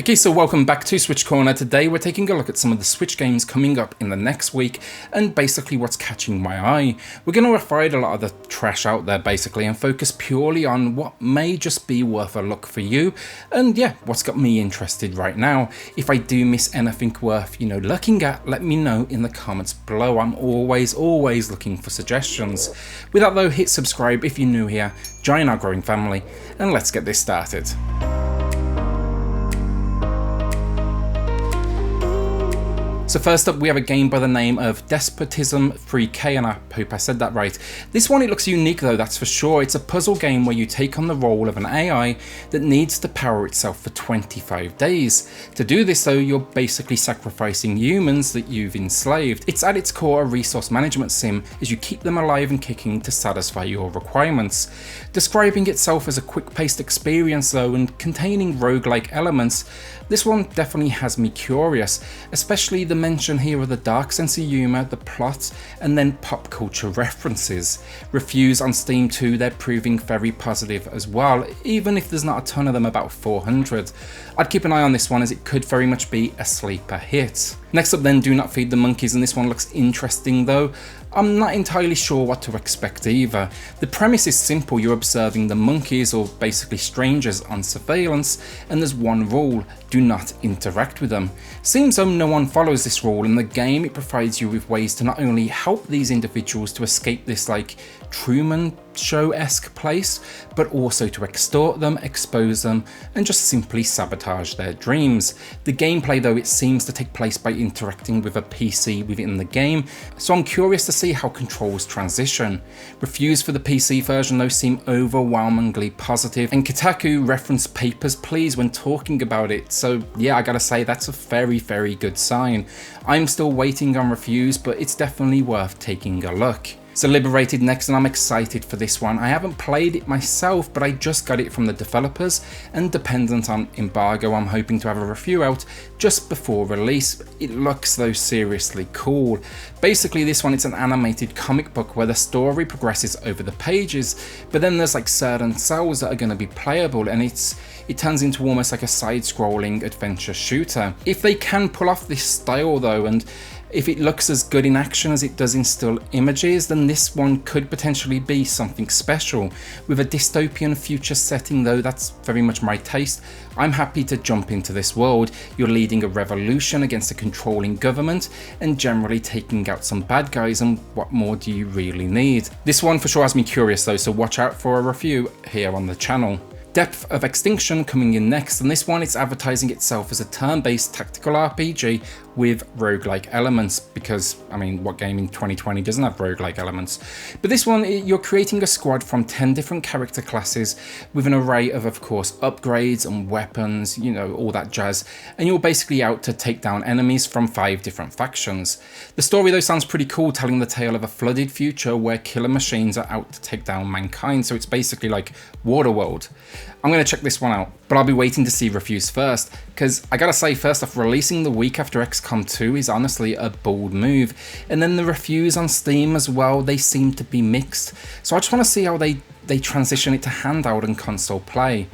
Okay, so welcome back to SwitchCorner. Today we're taking a look at some of the Switch games coming up in the next week and basically what's catching my eye. We're going to avoid a lot of the trash out there basically and focus purely on what may just be worth a look for you and yeah, what's got me interested right now. If I do miss anything worth, looking at, let me know in the comments below. I'm always looking for suggestions. With that though, hit subscribe if you're new here, join our growing family, and let's get this started. So first up we have a game by the name of Despotism Freak, and I hope I said that right. This one, it looks unique though, that's for sure. It's a puzzle game where you take on the role of an AI that needs to power itself for 25 days. To do this though, you're basically sacrificing humans that you've enslaved. It's at its core a resource management sim as you keep them alive and kicking to satisfy your requirements. Describing itself as a quick-paced experience though and containing roguelike elements, this one definitely has me curious, especially the mention here of the dark sense of humour, the plot, and then pop culture references. Reviews on Steam too, they're proving very positive as well, even if there's not a ton of them, about 400. I'd keep an eye on this one as it could very much be a sleeper hit. Next up then, Do Not Feed the Monkeys, and this one looks interesting though. I'm not entirely sure what to expect either. The premise is simple, you're observing the monkeys, or basically strangers, on surveillance, and there's one rule: do not interact with them. Seems though no one follows this rule. In the game, it provides you with ways to not only help these individuals to escape this like Truman Show-esque place, but also to extort them, expose them, and just simply sabotage their dreams. The gameplay though, it seems to take place by interacting with a PC within the game, so I'm curious to see how controls transition. Reviews for the PC version though seem overwhelmingly positive, and Kotaku referenced Papers, Please when talking about it, so yeah, I gotta say that's a very good sign. I'm still waiting on reviews, but it's definitely worth taking a look. So Liberated next, and I'm excited for this one. I haven't played it myself, but I just got it from the developers, and dependent on embargo, I'm hoping to have a review out just before release. It looks though seriously cool. Basically this one, it's an animated comic book where the story progresses over the pages, but then there's like certain cells that are going to be playable, and it turns into almost like a side-scrolling adventure shooter. If they can pull off this style though, and if it looks as good in action as it does in still images, then this one could potentially be something special. With a dystopian future setting though, that's very much my taste. I'm happy to jump into this world. You're leading a revolution against a controlling government and generally taking out some bad guys, and what more do you really need? This one for sure has me curious though, so watch out for a review here on the channel. Depth of Extinction coming in next, and this one, it's advertising itself as a turn-based tactical RPG with roguelike elements, because I mean, what game in 2020 doesn't have roguelike elements? But this one, you're creating a squad from 10 different character classes with an array of course upgrades and weapons, all that jazz, and you're basically out to take down enemies from 5 different factions. The story though sounds pretty cool, telling the tale of a flooded future where killer machines are out to take down mankind, so it's basically like Waterworld. I'm going to check this one out, but I'll be waiting to see reviews first, because I gotta say, first off, releasing the week after XCOM 2 is honestly a bold move, and then the reviews on Steam as well, they seem to be mixed, so I just want to see how they transition it to handheld and console play.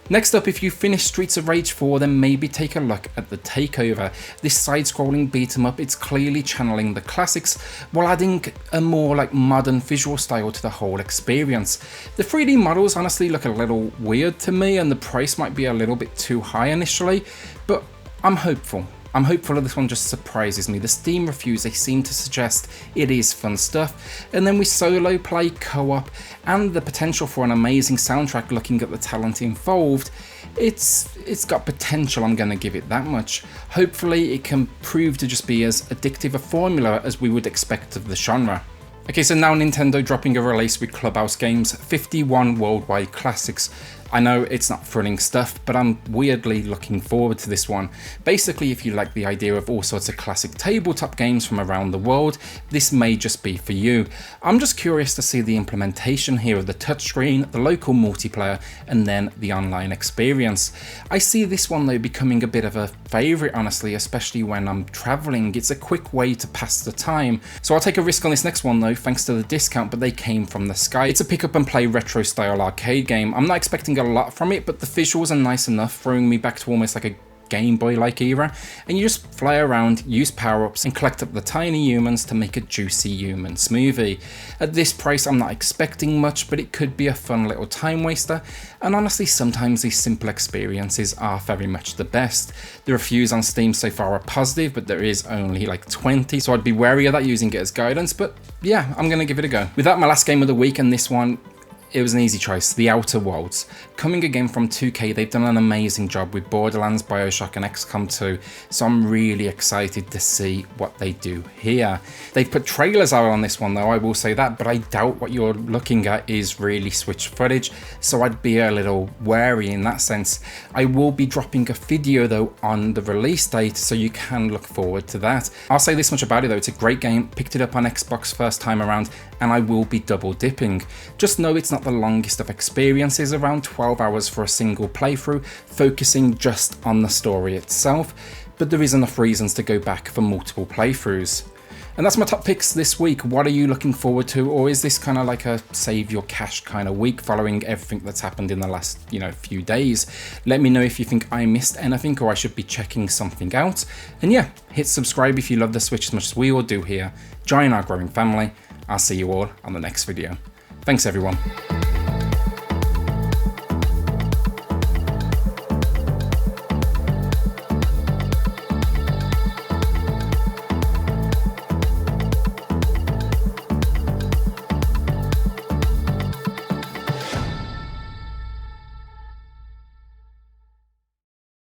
Next up, if you finish Streets of Rage 4, then maybe take a look at The Takeover. This side-scrolling beat-em-up, it's clearly channeling the classics while adding a more like modern visual style to the whole experience. The 3D models honestly look a little weird to me, and the price might be a little bit too high initially, but I'm hopeful. I'm hopeful that this one just surprises me. The Steam reviews, they seem to suggest it is fun stuff, and then with solo play, co-op, and the potential for an amazing soundtrack looking at the talent involved, it's got potential, I'm going to give it that much. Hopefully it can prove to just be as addictive a formula as we would expect of the genre. Okay, so now Nintendo dropping a release with Clubhouse Games, 51 worldwide classics. I know it's not thrilling stuff, but I'm weirdly looking forward to this one. Basically, if you like the idea of all sorts of classic tabletop games from around the world, this may just be for you. I'm just curious to see the implementation here of the touchscreen, the local multiplayer, and then the online experience. I see this one though becoming a bit of a favourite, honestly, especially when I'm travelling. It's a quick way to pass the time. So I'll take a risk on this next one though, thanks to the discount, but they came from the sky. It's a pick up and play retro style arcade game. I'm not expecting a lot from it, but the visuals are nice enough, throwing me back to almost like a Game Boy-like era, and you just fly around, use power-ups, and collect up the tiny humans to make a juicy human smoothie. At this price, I'm not expecting much, but it could be a fun little time waster, and honestly, sometimes these simple experiences are very much the best. The reviews on Steam so far are positive, but there is only like 20, so I'd be wary of that using it as guidance, but yeah, I'm gonna give it a go. With that, my last game of the week, and this one, it was an easy choice, The Outer Worlds. Coming again from 2K, they've done an amazing job with Borderlands, Bioshock and XCOM 2, so I'm really excited to see what they do here. They've put trailers out on this one though, I will say that, but I doubt what you're looking at is really Switch footage, so I'd be a little wary in that sense. I will be dropping a video though on the release date, so you can look forward to that. I'll say this much about it though, it's a great game, picked it up on Xbox first time around, and I will be double dipping. Just know it's not the longest of experiences, around 12 hours for a single playthrough, focusing just on the story itself, but there is enough reasons to go back for multiple playthroughs. And that's my top picks this week. What are you looking forward to, or is this kind of like a save your cash kind of week following everything that's happened in the last, few days? Let me know if you think I missed anything or I should be checking something out. And yeah, hit subscribe if you love the Switch as much as we all do here. Join our growing family. I'll see you all on the next video. Thanks everyone.